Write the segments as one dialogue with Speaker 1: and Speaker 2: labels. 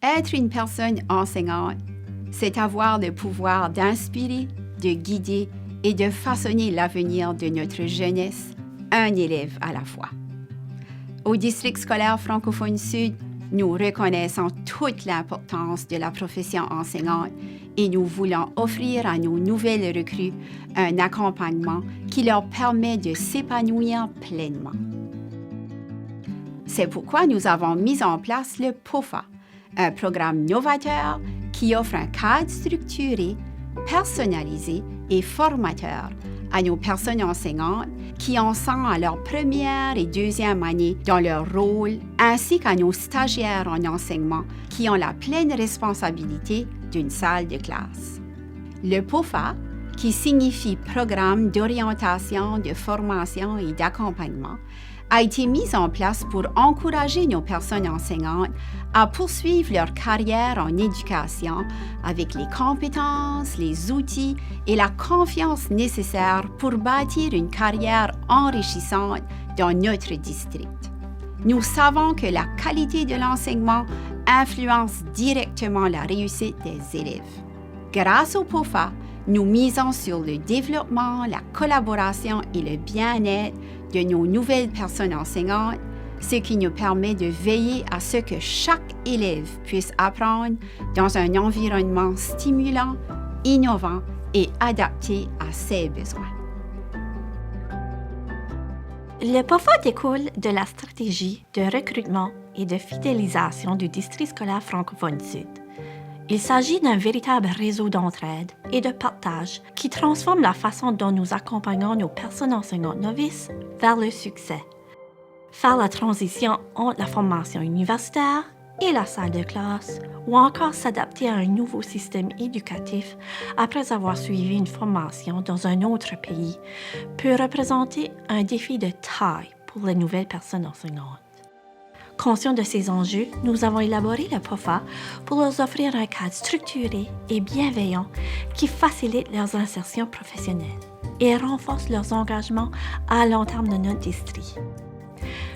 Speaker 1: Être une personne enseignante, c'est avoir le pouvoir d'inspirer, de guider et de façonner l'avenir de notre jeunesse, un élève à la fois. Au district scolaire francophone sud, nous reconnaissons toute l'importance de la profession enseignante et nous voulons offrir à nos nouvelles recrues un accompagnement qui leur permet de s'épanouir pleinement. C'est pourquoi nous avons mis en place le POFA, un programme novateur qui offre un cadre structuré, personnalisé et formateur à nos personnes enseignantes qui en sont à leur première et deuxième année dans leur rôle, ainsi qu'à nos stagiaires en enseignement qui ont la pleine responsabilité d'une salle de classe. Le POFA, qui signifie Programme d'orientation, de formation et d'accompagnement, a été mis en place pour encourager nos personnes enseignantes à poursuivre leur carrière en éducation avec les compétences, les outils et la confiance nécessaires pour bâtir une carrière enrichissante dans notre district. Nous savons que la qualité de l'enseignement influence directement la réussite des élèves. Grâce au POFA, nous misons sur le développement, la collaboration et le bien-être de nos nouvelles personnes enseignantes, ce qui nous permet de veiller à ce que chaque élève puisse apprendre dans un environnement stimulant, innovant et adapté à ses besoins.
Speaker 2: Le POFA découle de la stratégie de recrutement et de fidélisation du district scolaire francophone sud. Il s'agit d'un véritable réseau d'entraide et de partage qui transforme la façon dont nous accompagnons nos personnes enseignantes novices vers le succès. Faire la transition entre la formation universitaire et la salle de classe, ou encore s'adapter à un nouveau système éducatif après avoir suivi une formation dans un autre pays, peut représenter un défi de taille pour les nouvelles personnes enseignantes. Conscients de ces enjeux, nous avons élaboré le POFA pour leur offrir un cadre structuré et bienveillant qui facilite leurs insertions professionnelles et renforce leurs engagements à long terme de notre district.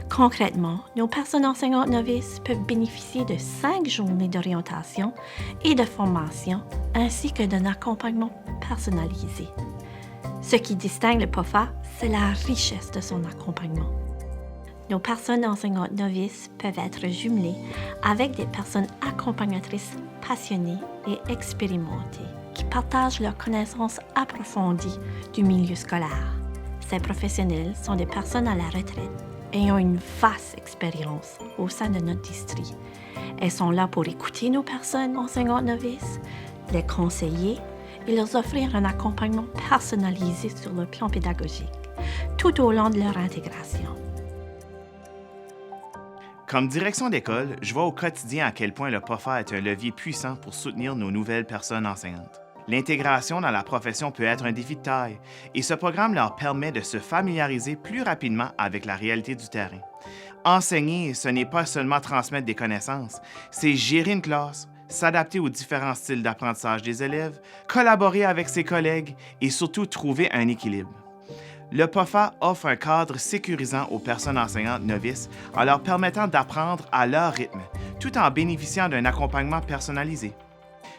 Speaker 2: Concrètement, nos personnes enseignantes novices peuvent bénéficier de 5 journées d'orientation et de formation ainsi que d'un accompagnement personnalisé. Ce qui distingue le POFA, c'est la richesse de son accompagnement. Nos personnes enseignantes novices peuvent être jumelées avec des personnes accompagnatrices passionnées et expérimentées qui partagent leurs connaissances approfondies du milieu scolaire. Ces professionnels sont des personnes à la retraite ayant une vaste expérience au sein de notre district. Elles sont là pour écouter nos personnes enseignantes novices, les conseiller et leur offrir un accompagnement personnalisé sur le plan pédagogique, tout au long de leur intégration.
Speaker 3: Comme direction d'école, je vois au quotidien à quel point le POFA est un levier puissant pour soutenir nos nouvelles personnes enseignantes. L'intégration dans la profession peut être un défi de taille et ce programme leur permet de se familiariser plus rapidement avec la réalité du terrain. Enseigner, ce n'est pas seulement transmettre des connaissances, c'est gérer une classe, s'adapter aux différents styles d'apprentissage des élèves, collaborer avec ses collègues et surtout trouver un équilibre. Le POFA offre un cadre sécurisant aux personnes enseignantes novices en leur permettant d'apprendre à leur rythme, tout en bénéficiant d'un accompagnement personnalisé.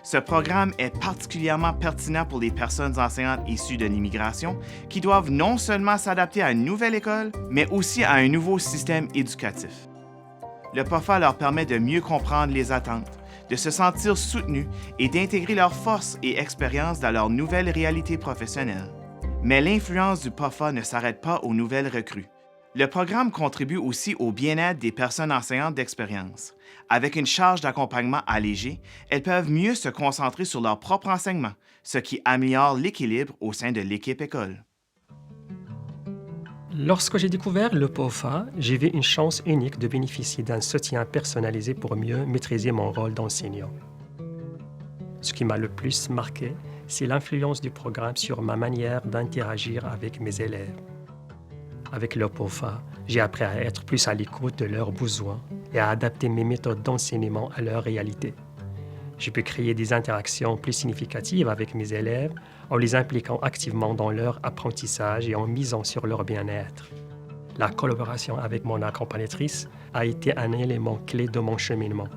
Speaker 3: Ce programme est particulièrement pertinent pour les personnes enseignantes issues de l'immigration qui doivent non seulement s'adapter à une nouvelle école, mais aussi à un nouveau système éducatif. Le POFA leur permet de mieux comprendre les attentes, de se sentir soutenus et d'intégrer leurs forces et expériences dans leur nouvelle réalité professionnelle. Mais l'influence du POFA ne s'arrête pas aux nouvelles recrues. Le programme contribue aussi au bien-être des personnes enseignantes d'expérience. Avec une charge d'accompagnement allégée, elles peuvent mieux se concentrer sur leur propre enseignement, ce qui améliore l'équilibre au sein de l'équipe école.
Speaker 4: Lorsque j'ai découvert le POFA, j'ai vu une chance unique de bénéficier d'un soutien personnalisé pour mieux maîtriser mon rôle d'enseignant. Ce qui m'a le plus marqué, c'est l'influence du programme sur ma manière d'interagir avec mes élèves. Avec le POFA, j'ai appris à être plus à l'écoute de leurs besoins et à adapter mes méthodes d'enseignement à leur réalité. J'ai pu créer des interactions plus significatives avec mes élèves en les impliquant activement dans leur apprentissage et en misant sur leur bien-être. La collaboration avec mon accompagnatrice a été un élément clé de mon cheminement.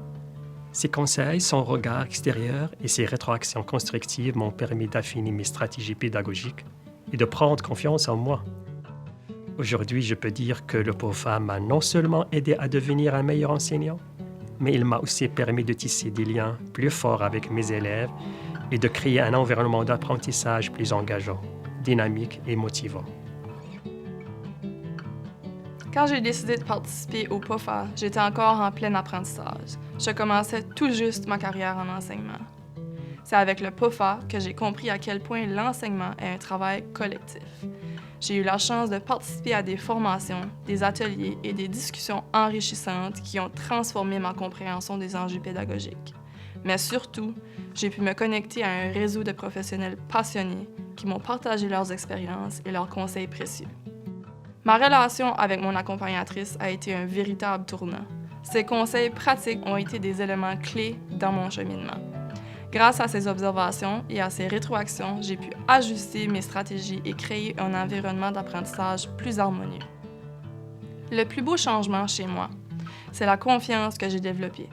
Speaker 4: Ses conseils, son regard extérieur et ses rétroactions constructives m'ont permis d'affiner mes stratégies pédagogiques et de prendre confiance en moi. Aujourd'hui, je peux dire que le POFA m'a non seulement aidé à devenir un meilleur enseignant, mais il m'a aussi permis de tisser des liens plus forts avec mes élèves et de créer un environnement d'apprentissage plus engageant, dynamique et motivant.
Speaker 5: Quand j'ai décidé de participer au POFA, j'étais encore en plein apprentissage. Je commençais tout juste ma carrière en enseignement. C'est avec le POFA que j'ai compris à quel point l'enseignement est un travail collectif. J'ai eu la chance de participer à des formations, des ateliers et des discussions enrichissantes qui ont transformé ma compréhension des enjeux pédagogiques. Mais surtout, j'ai pu me connecter à un réseau de professionnels passionnés qui m'ont partagé leurs expériences et leurs conseils précieux. Ma relation avec mon accompagnatrice a été un véritable tournant. Ses conseils pratiques ont été des éléments clés dans mon cheminement. Grâce à ces observations et à ces rétroactions, j'ai pu ajuster mes stratégies et créer un environnement d'apprentissage plus harmonieux. Le plus beau changement chez moi, c'est la confiance que j'ai développée.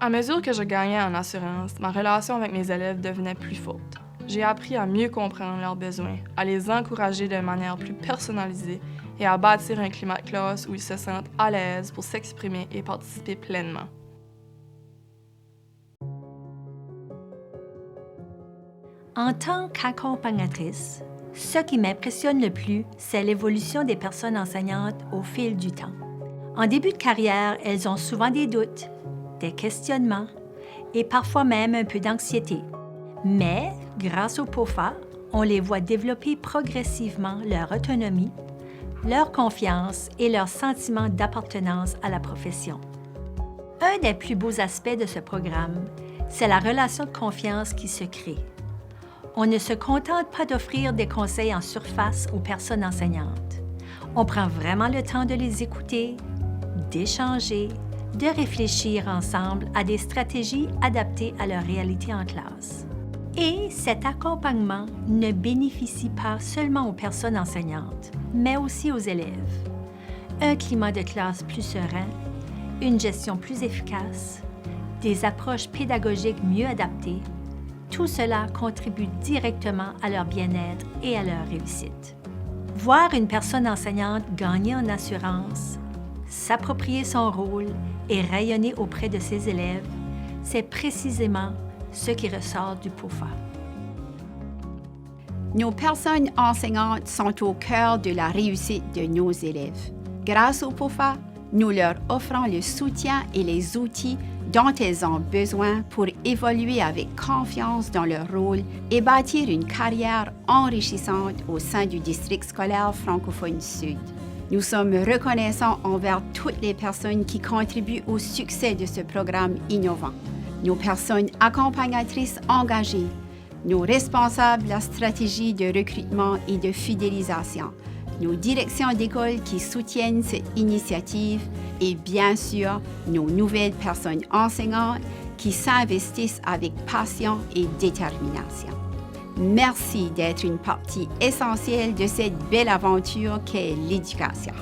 Speaker 5: À mesure que je gagnais en assurance, ma relation avec mes élèves devenait plus forte. J'ai appris à mieux comprendre leurs besoins, à les encourager de manière plus personnalisée et à bâtir un climat de classe où ils se sentent à l'aise pour s'exprimer et participer pleinement.
Speaker 2: En tant qu'accompagnatrice, ce qui m'impressionne le plus, c'est l'évolution des personnes enseignantes au fil du temps. En début de carrière, elles ont souvent des doutes, des questionnements et parfois même un peu d'anxiété. Mais, grâce au POFA, on les voit développer progressivement leur autonomie, leur confiance et leur sentiment d'appartenance à la profession. Un des plus beaux aspects de ce programme, c'est la relation de confiance qui se crée. On ne se contente pas d'offrir des conseils en surface aux personnes enseignantes. On prend vraiment le temps de les écouter, d'échanger, de réfléchir ensemble à des stratégies adaptées à leur réalité en classe. Et cet accompagnement ne bénéficie pas seulement aux personnes enseignantes, mais aussi aux élèves. Un climat de classe plus serein, une gestion plus efficace, des approches pédagogiques mieux adaptées, tout cela contribue directement à leur bien-être et à leur réussite. Voir une personne enseignante gagner en assurance, s'approprier son rôle et rayonner auprès de ses élèves, c'est précisément ce qui ressort du POFA.
Speaker 1: Nos personnes enseignantes sont au cœur de la réussite de nos élèves. Grâce au POFA, nous leur offrons le soutien et les outils dont elles ont besoin pour évoluer avec confiance dans leur rôle et bâtir une carrière enrichissante au sein du district scolaire francophone Sud. Nous sommes reconnaissants envers toutes les personnes qui contribuent au succès de ce programme innovant. Nos personnes accompagnatrices engagées, nos responsables de la stratégie de recrutement et de fidélisation, nos directions d'école qui soutiennent cette initiative et bien sûr, nos nouvelles personnes enseignantes qui s'investissent avec passion et détermination. Merci d'être une partie essentielle de cette belle aventure qu'est l'éducation.